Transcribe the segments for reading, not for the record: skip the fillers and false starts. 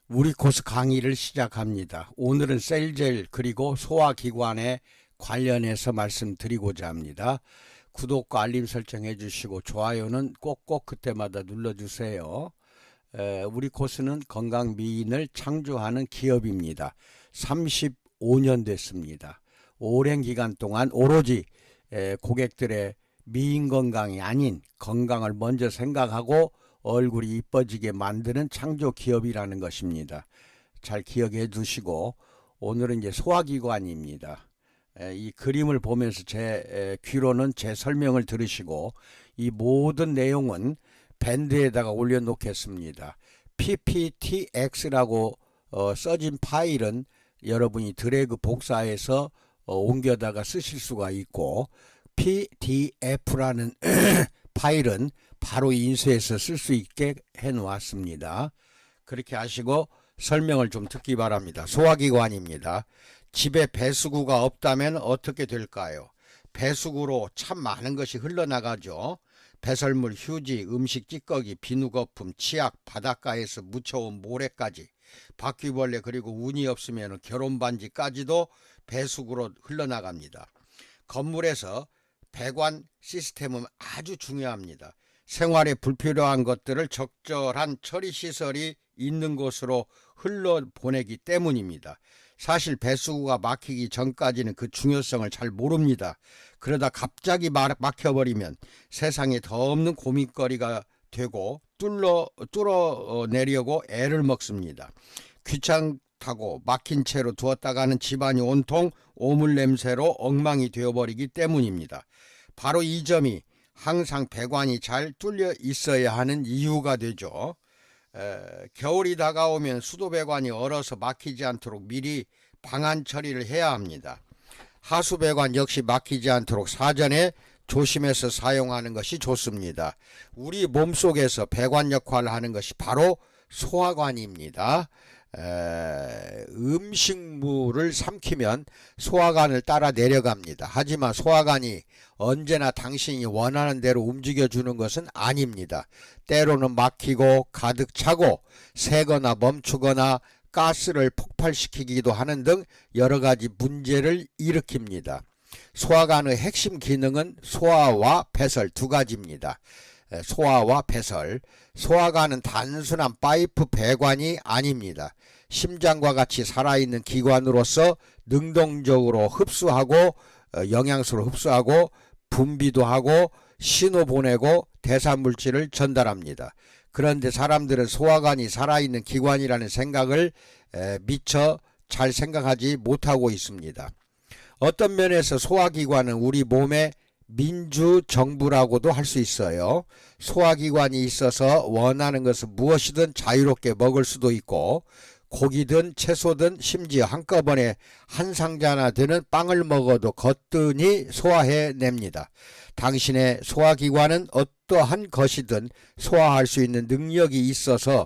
우리 코스 강의를 시작합니다. 오늘은 셀젤 그리고 소화기관에 관련해서 말씀드리고자 합니다. 구독과 알림 설정 해주시고 좋아요는 꼭꼭 그때마다 눌러주세요. 우리 코스는 건강미인을 창조하는 기업입니다. 35년 됐습니다. 오랜 기간 동안 오로지 고객들의 미인 건강이 아닌 건강을 먼저 생각하고 얼굴이 이뻐지게 만드는 창조 기업이라는 것입니다. 잘 기억해 두시고 오늘은 이제 소화기관입니다. 이 그림을 보면서 제 귀로는 제 설명을 들으시고 이 모든 내용은 밴드에다가 올려놓겠습니다. PPTX라고 써진 파일은 여러분이 드래그 복사해서 옮겨다가 쓰실 수가 있고 PDF라는 파일은 바로 인쇄해서 쓸 수 있게 해 놓았습니다. 그렇게 하시고 설명을 좀 듣기 바랍니다. 소화기관입니다. 집에 배수구가 없다면 어떻게 될까요? 배수구로 참 많은 것이 흘러나가죠. 배설물, 휴지, 음식 찌꺼기, 비누거품, 치약, 바닷가에서 묻혀온 모래까지, 바퀴벌레 그리고 운이 없으면 결혼반지까지도 배수구로 흘러나갑니다. 건물에서 배관 시스템은 아주 중요합니다. 생활에 불필요한 것들을 적절한 처리 시설이 있는 곳으로 흘러보내기 때문입니다. 사실 배수구가 막히기 전까지는 그 중요성을 잘 모릅니다. 그러다 갑자기 막혀버리면 세상에 더 없는 고민거리가 되고 뚫어내려고 애를 먹습니다. 귀찮다고 막힌 채로 두었다가는 집안이 온통 오물 냄새로 엉망이 되어버리기 때문입니다. 바로 이 점이 항상 배관이 잘 뚫려 있어야 하는 이유가 되죠. 겨울이 다가오면 수도 배관이 얼어서 막히지 않도록 미리 방안 처리를 해야 합니다. 하수 배관 역시 막히지 않도록 사전에 조심해서 사용하는 것이 좋습니다. 우리 몸속에서 배관 역할을 하는 것이 바로 소화관입니다. 음식물을 삼키면 소화관을 따라 내려갑니다. 하지만 소화관이 언제나 당신이 원하는 대로 움직여주는 것은 아닙니다. 때로는 막히고 가득 차고 새거나 멈추거나 가스를 폭발시키기도 하는 등 여러 가지 문제를 일으킵니다. 소화관의 핵심 기능은 소화와 배설 두 가지입니다. 소화와 배설. 소화관은 단순한 파이프 배관이 아닙니다. 심장과 같이 살아있는 기관으로서 능동적으로 흡수하고 영양소를 흡수하고 분비도 하고 신호 보내고 대사물질을 전달합니다. 그런데 사람들은 소화관이 살아있는 기관이라는 생각을 미처 잘 생각하지 못하고 있습니다. 어떤 면에서 소화기관은 우리 몸의 민주정부라고도 할 수 있어요. 소화기관이 있어서 원하는 것을 무엇이든 자유롭게 먹을 수도 있고 고기든 채소든 심지어 한꺼번에 한 상자나 되는 빵을 먹어도 거뜬히 소화해냅니다. 당신의 소화기관은 어떠한 것이든 소화할 수 있는 능력이 있어서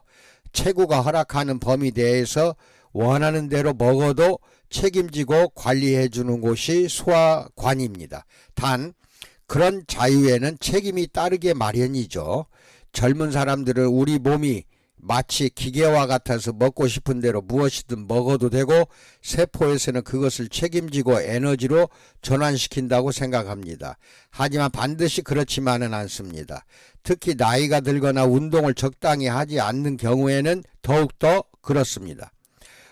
체구가 허락하는 범위 내에서 원하는 대로 먹어도 책임지고 관리해주는 곳이 소화관입니다. 단 그런 자유에는 책임이 따르게 마련이죠. 젊은 사람들은 우리 몸이 마치 기계와 같아서 먹고 싶은 대로 무엇이든 먹어도 되고 세포에서는 그것을 책임지고 에너지로 전환시킨다고 생각합니다. 하지만 반드시 그렇지만은 않습니다. 특히 나이가 들거나 운동을 적당히 하지 않는 경우에는 더욱더 그렇습니다.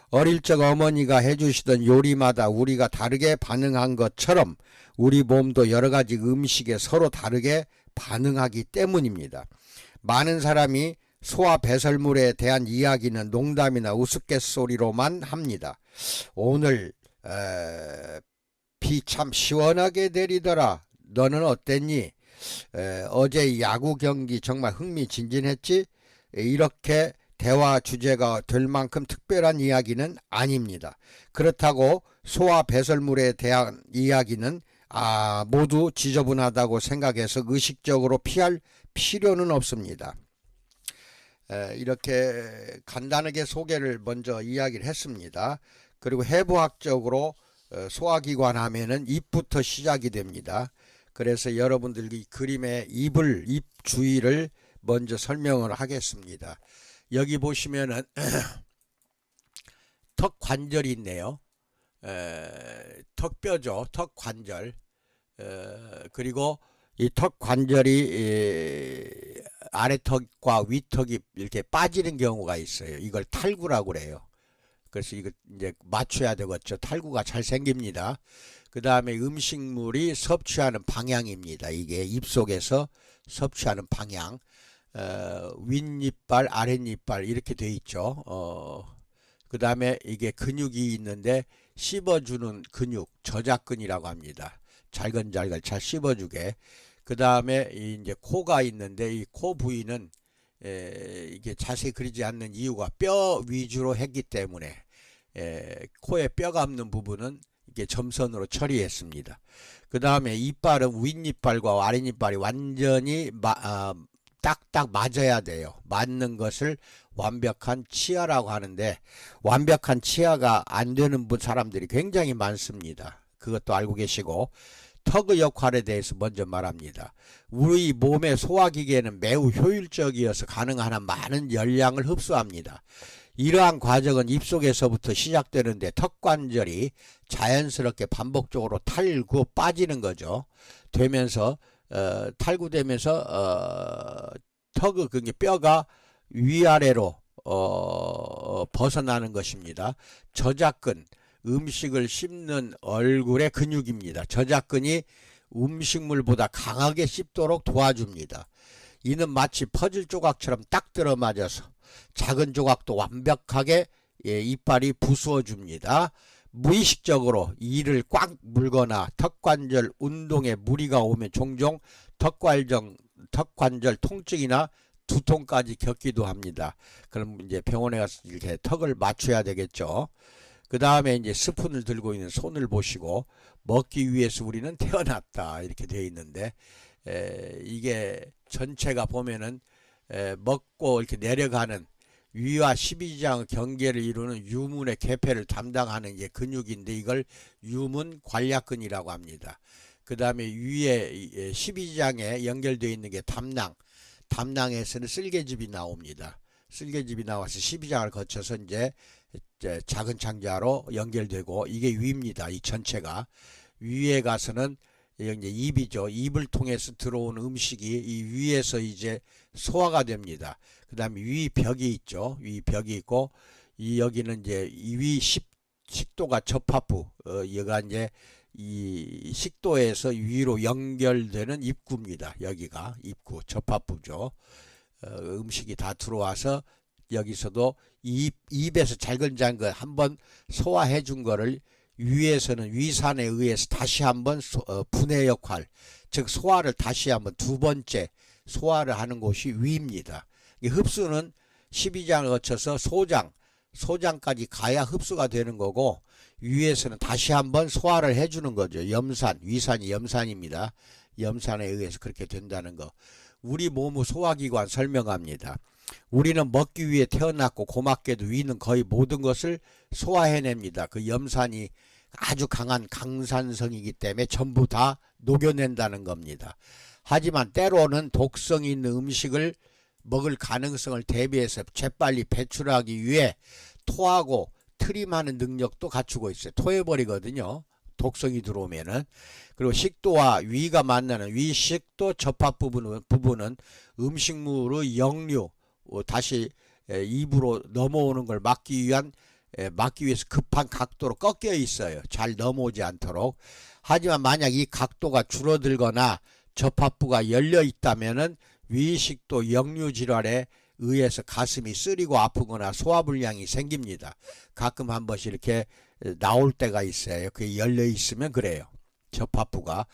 어릴 적 어머니가 해주시던 요리마다 우리가 다르게 반응한 것처럼 우리 몸도 여러 가지 음식에 서로 다르게 반응하기 때문입니다. 많은 사람이 소화 배설물에 대한 이야기는 농담이나 우스갯소리로만 합니다. 오늘 비 참 시원하게 내리더라. 너는 어땠니? 어제 야구 경기 정말 흥미진진했지? 이렇게 대화 주제가 될 만큼 특별한 이야기는 아닙니다. 그렇다고 소화 배설물에 대한 이야기는 모두 지저분하다고 생각해서 의식적으로 피할 필요는 없습니다. 이렇게 간단하게 소개를 먼저 이야기를 했습니다. 그리고 해부학적으로 소화기관 하면은 입부터 시작이 됩니다. 그래서 여러분들이 그림의 입 주위를 먼저 설명을 하겠습니다. 여기 보시면은 턱 관절이 있네요. 턱뼈죠. 턱 관절. 그리고 이 턱 관절이 아래턱과 위턱이 이렇게 빠지는 경우가 있어요. 이걸 탈구라고 그래요. 그래서 이거 이제 맞춰야 되겠죠. 탈구가 잘 생깁니다. 그 다음에 음식물이 섭취하는 방향입니다. 이게 입속에서 섭취하는 방향. 윗니빨, 아랫니빨 이렇게 돼 있죠. 그 다음에 이게 근육이 있는데 씹어주는 근육, 저작근이라고 합니다. 잘근잘근 잘 씹어주게. 그 다음에 이제 코가 있는데 이 코 부위는 이게 자세히 그리지 않는 이유가 뼈 위주로 했기 때문에 코에 뼈가 없는 부분은 이게 점선으로 처리했습니다. 그 다음에 이빨은 윗니빨과 아랫니빨이 완전히 딱딱 맞아야 돼요. 맞는 것을 완벽한 치아라고 하는데 완벽한 치아가 안 되는 사람들이 굉장히 많습니다. 그것도 알고 계시고 턱의 역할에 대해서 먼저 말합니다. 우리 몸의 소화기계는 매우 효율적이어서 가능한 한 많은 열량을 흡수합니다. 이러한 과정은 입속에서부터 시작되는데 턱관절이 자연스럽게 반복적으로 탈구 빠지는 거죠. 되면서 탈구되면서 턱의 그 뼈가 위아래로 벗어나는 것입니다. 저작근 음식을 씹는 얼굴의 근육입니다. 저작근이 음식물보다 강하게 씹도록 도와줍니다. 이는 마치 퍼즐 조각처럼 딱 들어맞아서 작은 조각도 완벽하게 이빨이 부수어줍니다. 무의식적으로 이를 꽉 물거나 턱관절 운동에 무리가 오면 종종 턱관절 통증이나 두통까지 겪기도 합니다. 그럼 이제 병원에 가서 이렇게 턱을 맞춰야 되겠죠. 그 다음에 이제 스푼을 들고 있는 손을 보시고 먹기 위해서 우리는 태어났다 이렇게 되어 있는데 이게 전체가 보면은 먹고 이렇게 내려가는 위와 12장 경계를 이루는 유문의 개폐를 담당하는 게 근육인데 이걸 유문 관략근이라고 합니다. 그 다음에 위에 12장에 연결되어 있는 게 담낭. 담낭에서는 쓸개즙이 나옵니다. 쓸개즙이 나와서 12장을 거쳐서 이제 작은 창자로 연결되고 이게 위입니다. 이 전체가 위에 가서는 이제 입이죠. 입을 통해서 들어온 음식이 이 위에서 이제 소화가 됩니다. 그 다음에 위벽이 있죠. 위벽이 있고 이 여기는 이제 위 식도가 접합부. 얘가 이제 이 식도에서 위로 연결되는 입구입니다. 여기가 입구 접합부죠. 음식이 다 들어와서 여기서도 입에서 잘근잘근 한번 소화해 준 거를 위에서는 위산에 의해서 다시 한번 분해 역할, 즉 소화를 다시 한번 두 번째 소화를 하는 곳이 위입니다. 흡수는 12장을 거쳐서 소장까지 가야 흡수가 되는 거고 위에서는 다시 한번 소화를 해주는 거죠. 위산이 염산입니다. 염산에 의해서 그렇게 된다는 거. 우리 몸의 소화기관 설명합니다. 우리는 먹기 위해 태어났고 고맙게도 위는 거의 모든 것을 소화해냅니다. 그 염산이 아주 강한 강산성이기 때문에 전부 다 녹여낸다는 겁니다. 하지만 때로는 독성이 있는 음식을 먹을 가능성을 대비해서 재빨리 배출하기 위해 토하고 트림하는 능력도 갖추고 있어요. 토해버리거든요. 독성이 들어오면은. 그리고 식도와 위가 만나는 위식도 접합 부분은 음식물의 역류 다시 입으로 넘어오는 걸 막기 위해서 급한 각도로 꺾여 있어요. 잘 넘어오지 않도록. 하지만 만약 이 각도가 줄어들거나 접합부가 열려 있다면은 위식도 역류 질환에 의해서 가슴이 쓰리고 아프거나 소화불량이 생깁니다. 가끔 한 번씩 이렇게 나올 때가 있어요. 그게 열려 있으면 그래요. 접합부가.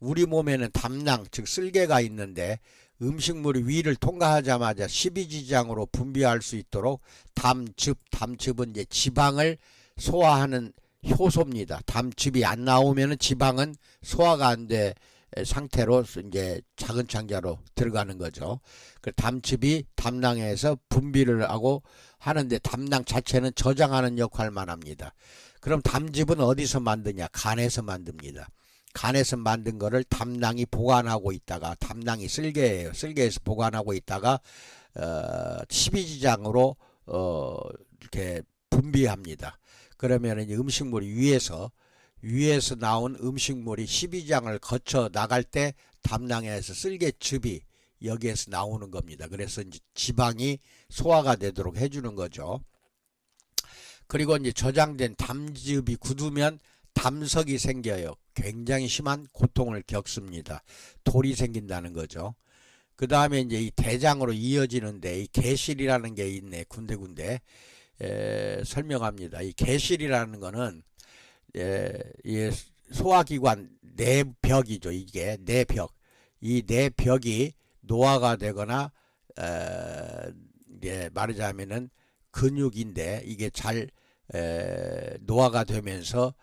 우리 몸에는 담낭 즉 쓸개가 있는데 음식물이 위를 통과하자마자 12지장으로 분비할 수 있도록 담즙은 이제 지방을 소화하는 효소입니다. 담즙이 안 나오면은 지방은 소화가 안 돼 상태로 이제 작은 창자로 들어가는 거죠. 그 담즙이 담낭에서 분비를 하고 하는데 담낭 자체는 저장하는 역할만 합니다. 그럼 담즙은 어디서 만드냐? 간에서 만듭니다. 간에서 만든 거를 담낭이 보관하고 있다가 담낭이 쓸개예요. 쓸개에서 보관하고 있다가 12지장으로 이렇게 분비합니다. 그러면 이제 음식물이 위에서 나온 음식물이 12장을 거쳐 나갈 때 담낭에서 쓸개즙이 여기에서 나오는 겁니다. 그래서 이제 지방이 소화가 되도록 해주는 거죠. 그리고 이제 저장된 담즙이 굳으면 담석이 생겨요. 굉장히 심한 고통을 겪습니다. 돌이 생긴다는 거죠. 그 다음에 이제 이 대장으로 이어지는데 이 개실이라는 게 있네. 군데군데 설명합니다. 이 개실이라는 거는 이 소화기관 내벽이죠. 이게 내벽. 이 내벽이 노화가 되거나 말하자면은 근육인데 이게 잘 노화가 되면서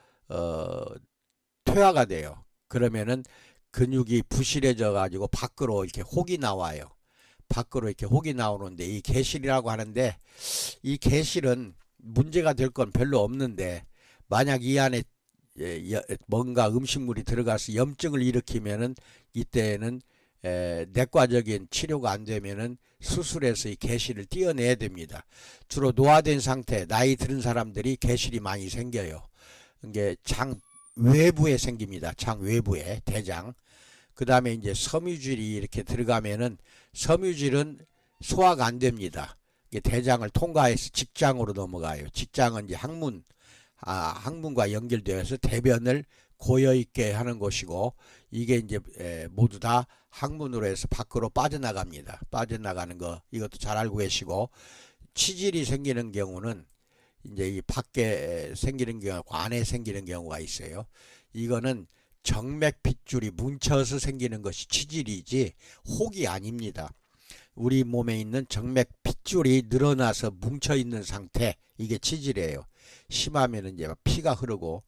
퇴화가 돼요. 그러면은 근육이 부실해져 가지고 밖으로 이렇게 혹이 나와요. 밖으로 이렇게 혹이 나오는데 이 개실이라고 하는데, 이 개실은 문제가 될 건 별로 없는데 만약 이 안에 뭔가 음식물이 들어가서 염증을 일으키면은 이때는 내과적인 치료가 안 되면은 수술해서 이 개실을 떼어내야 됩니다. 주로 노화된 상태, 나이 들은 사람들이 개실이 많이 생겨요. 이게 장 외부에 생깁니다. 장 외부에, 대장. 그 다음에 이제 섬유질이 이렇게 들어가면은 섬유질은 소화가 안 됩니다. 이게 대장을 통과해서 직장으로 넘어가요. 직장은 이제 항문과 연결되어서 대변을 고여있게 하는 것이고, 이게 이제 모두 다 항문으로 해서 밖으로 빠져나갑니다. 빠져나가는 거 이것도 잘 알고 계시고, 치질이 생기는 경우는 이제 이 밖에 생기는 경우가 안에 생기는 경우가 있어요. 이거는 정맥 핏줄이 뭉쳐서 생기는 것이 치질이지 혹이 아닙니다. 우리 몸에 있는 정맥 핏줄이 늘어나서 뭉쳐 있는 상태, 이게 치질이에요. 심하면 이제 피가 흐르고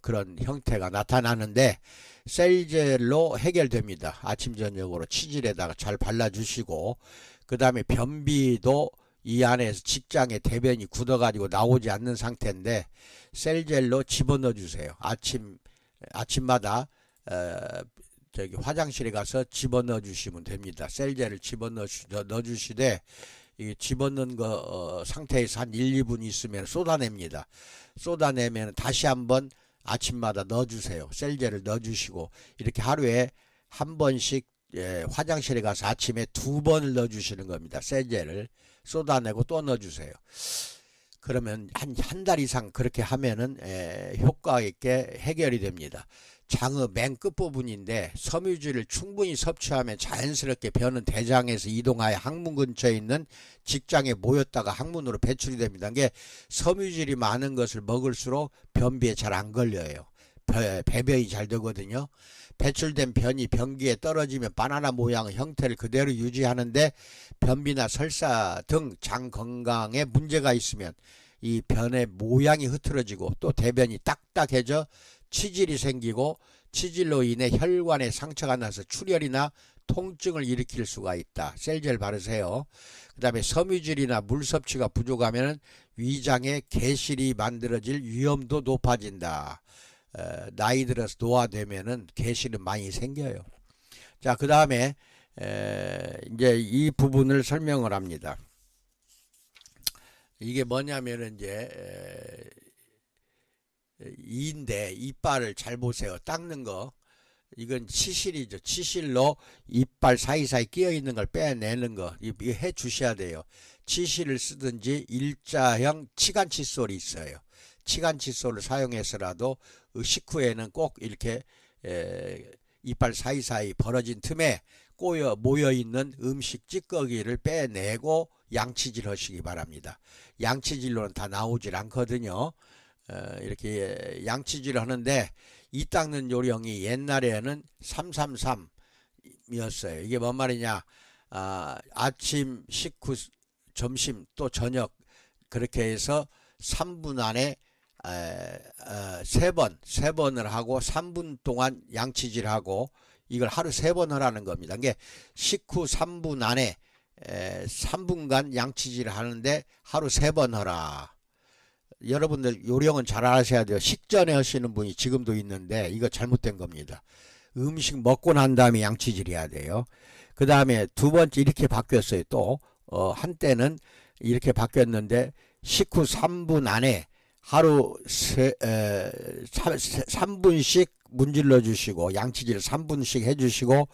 그런 형태가 나타나는데 셀젤로 해결됩니다. 아침 저녁으로 치질에다가 잘 발라주시고, 그 다음에 변비도 이 안에서 직장에 대변이 굳어가지고 나오지 않는 상태인데 셀젤로 집어넣어 주세요. 아침마다 저기 화장실에 가서 집어넣어 주시면 됩니다. 셀젤을 집어넣어 주시되, 이 집어넣은 거 상태에서 한 1, 2분 있으면 쏟아냅니다. 쏟아내면 다시 한번 아침마다 넣어주세요. 셀젤을 넣어주시고, 이렇게 하루에 한 번씩 화장실에 가서 아침에 2번을 넣어주시는 겁니다. 셀젤을 쏟아내고 또 넣어주세요. 그러면 한 달 이상 그렇게 하면은 효과 있게 해결이 됩니다. 장의 맨 끝부분인데 섬유질을 충분히 섭취하면 자연스럽게 변은 대장에서 이동하여 항문 근처에 있는 직장에 모였다가 항문으로 배출이 됩니다. 이게 섬유질이 많은 것을 먹을수록 변비에 잘 안 걸려요. 배변이 잘 되거든요. 배출된 변이 변기에 떨어지면 바나나 모양의 형태를 그대로 유지하는데, 변비나 설사 등 장 건강에 문제가 있으면 이 변의 모양이 흐트러지고 또 대변이 딱딱해져 치질이 생기고, 치질로 인해 혈관에 상처가 나서 출혈이나 통증을 일으킬 수가 있다. 셀젤 바르세요. 그 다음에 섬유질이나 물 섭취가 부족하면 위장에 개실이 만들어질 위험도 높아진다. 나이 들어서 노화되면은 개실은 많이 생겨요. 자, 그 다음에 이제 이 부분을 설명을 합니다. 이게 뭐냐면은 이제 이인데, 이빨을 잘 보세요. 닦는 거. 이건 치실이죠. 치실로 이빨 사이사이 끼어 있는 걸 빼내는 거. 이거 해 주셔야 돼요. 치실을 쓰든지 일자형 치간 칫솔이 있어요. 치간 칫솔을 사용해서라도 식후에는 꼭 이렇게 이빨 사이사이 벌어진 틈에 모여 있는 음식 찌꺼기를 빼내고 양치질 하시기 바랍니다. 양치질로는 다 나오질 않거든요. 이렇게 양치질을 하는데, 이 닦는 요령이 옛날에는 333이었어요. 이게 뭔 말이냐? 아침, 식후, 점심 또 저녁, 그렇게 해서 3분 안에 3번을 하고 3분 동안 양치질하고, 이걸 하루 3번 하라는 겁니다. 이게 식후 3분 안에 3분간 양치질을 하는데 하루 3번 하라. 여러분들 요령은 잘 아셔야 돼요. 식전에 하시는 분이 지금도 있는데 이거 잘못된 겁니다. 음식 먹고 난 다음에 양치질 해야 돼요. 그 다음에 두 번째 이렇게 바뀌었어요. 또 한때는 이렇게 바뀌었는데 식후 3분 안에 하루 3분씩 문질러 주시고 양치질 3분씩 해주시고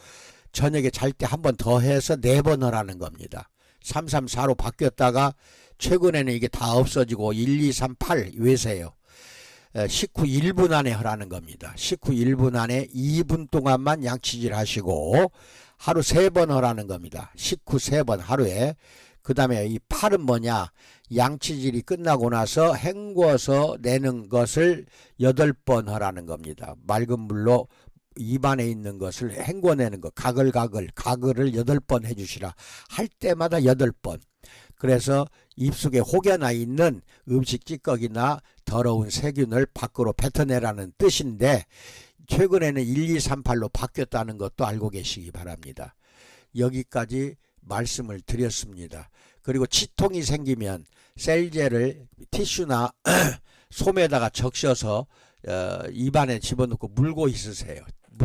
저녁에 잘 때 한 번 더 해서 4번 하라는 겁니다. 334로 바뀌었다가 최근에는 이게 다 없어지고 1, 2, 3, 8 외세요. 식후 1분 안에 하라는 겁니다. 식후 1분 안에 2분 동안만 양치질 하시고 하루 3번 하라는 겁니다. 식후 3번 하루에. 그 다음에 이 8은 뭐냐, 양치질이 끝나고 나서 헹궈서 내는 것을 8번 하라는 겁니다. 맑은 물로 입안에 있는 것을 헹궈내는 것, 가글을 8번 해주시라. 할 때마다 8번. 그래서 입속에 혹여나 있는 음식 찌꺼기나 더러운 세균을 밖으로 뱉어내라는 뜻인데, 최근에는 1, 2, 3, 8로 바뀌었다는 것도 알고 계시기 바랍니다. 여기까지 말씀을 드렸습니다. 그리고 치통이 생기면 셀제를 티슈나 솜에다가 적셔서 입안에 집어넣고 물고 있으세요.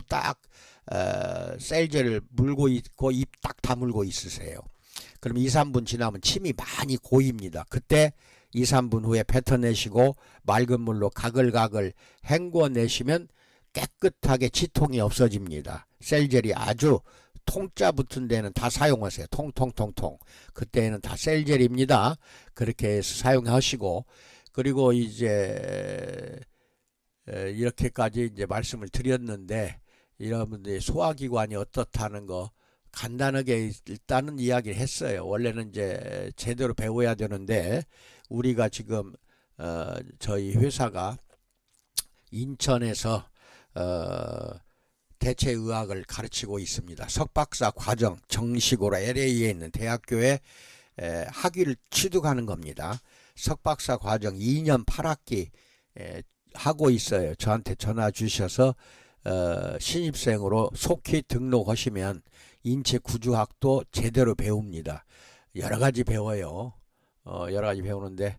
딱 셀제를 물고 있고 입 딱 다물고 있으세요. 그럼 2, 3분 지나면 침이 많이 고입니다. 그때 2, 3분 후에 뱉어내시고 맑은 물로 가글가글 헹궈내시면 깨끗하게 치통이 없어집니다. 셀젤이 아주 통짜 붙은 데는 다 사용하세요. 통통통통. 그때는 다 셀젤입니다. 그렇게 해서 사용하시고, 그리고 이제 이렇게까지 이제 말씀을 드렸는데, 여러분들이 소화기관이 어떻다는 거 간단하게 일단은 이야기를 했어요. 원래는 이제 제대로 배워야 되는데, 우리가 지금 저희 회사가 인천에서 대체의학을 가르치고 있습니다. 석박사 과정 정식으로 LA에 있는 대학교에 학위를 취득하는 겁니다. 석박사 과정 2년 8학기 하고 있어요. 저한테 전화 주셔서 신입생으로 속히 등록하시면 인체구조학도 제대로 배웁니다. 여러 가지 배워요. 여러 가지 배우는데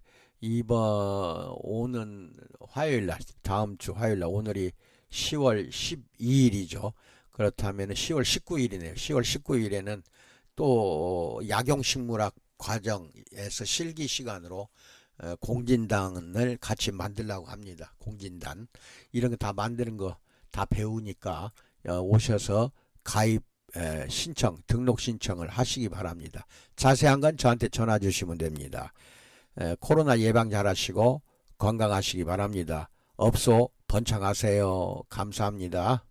오는 화요일날, 다음 주 화요일날, 오늘이 10월 12일이죠. 그렇다면 10월 19일이네요. 10월 19일에는 또 약용식물학 과정에서 실기 시간으로 공진단을 같이 만들려고 합니다. 공진단 이런 거 다 만드는 거 다 배우니까 오셔서 가입 신청, 등록 신청을 하시기 바랍니다. 자세한 건 저한테 전화 주시면 됩니다. 코로나 예방 잘하시고 건강하시기 바랍니다. 업소 번창하세요. 감사합니다.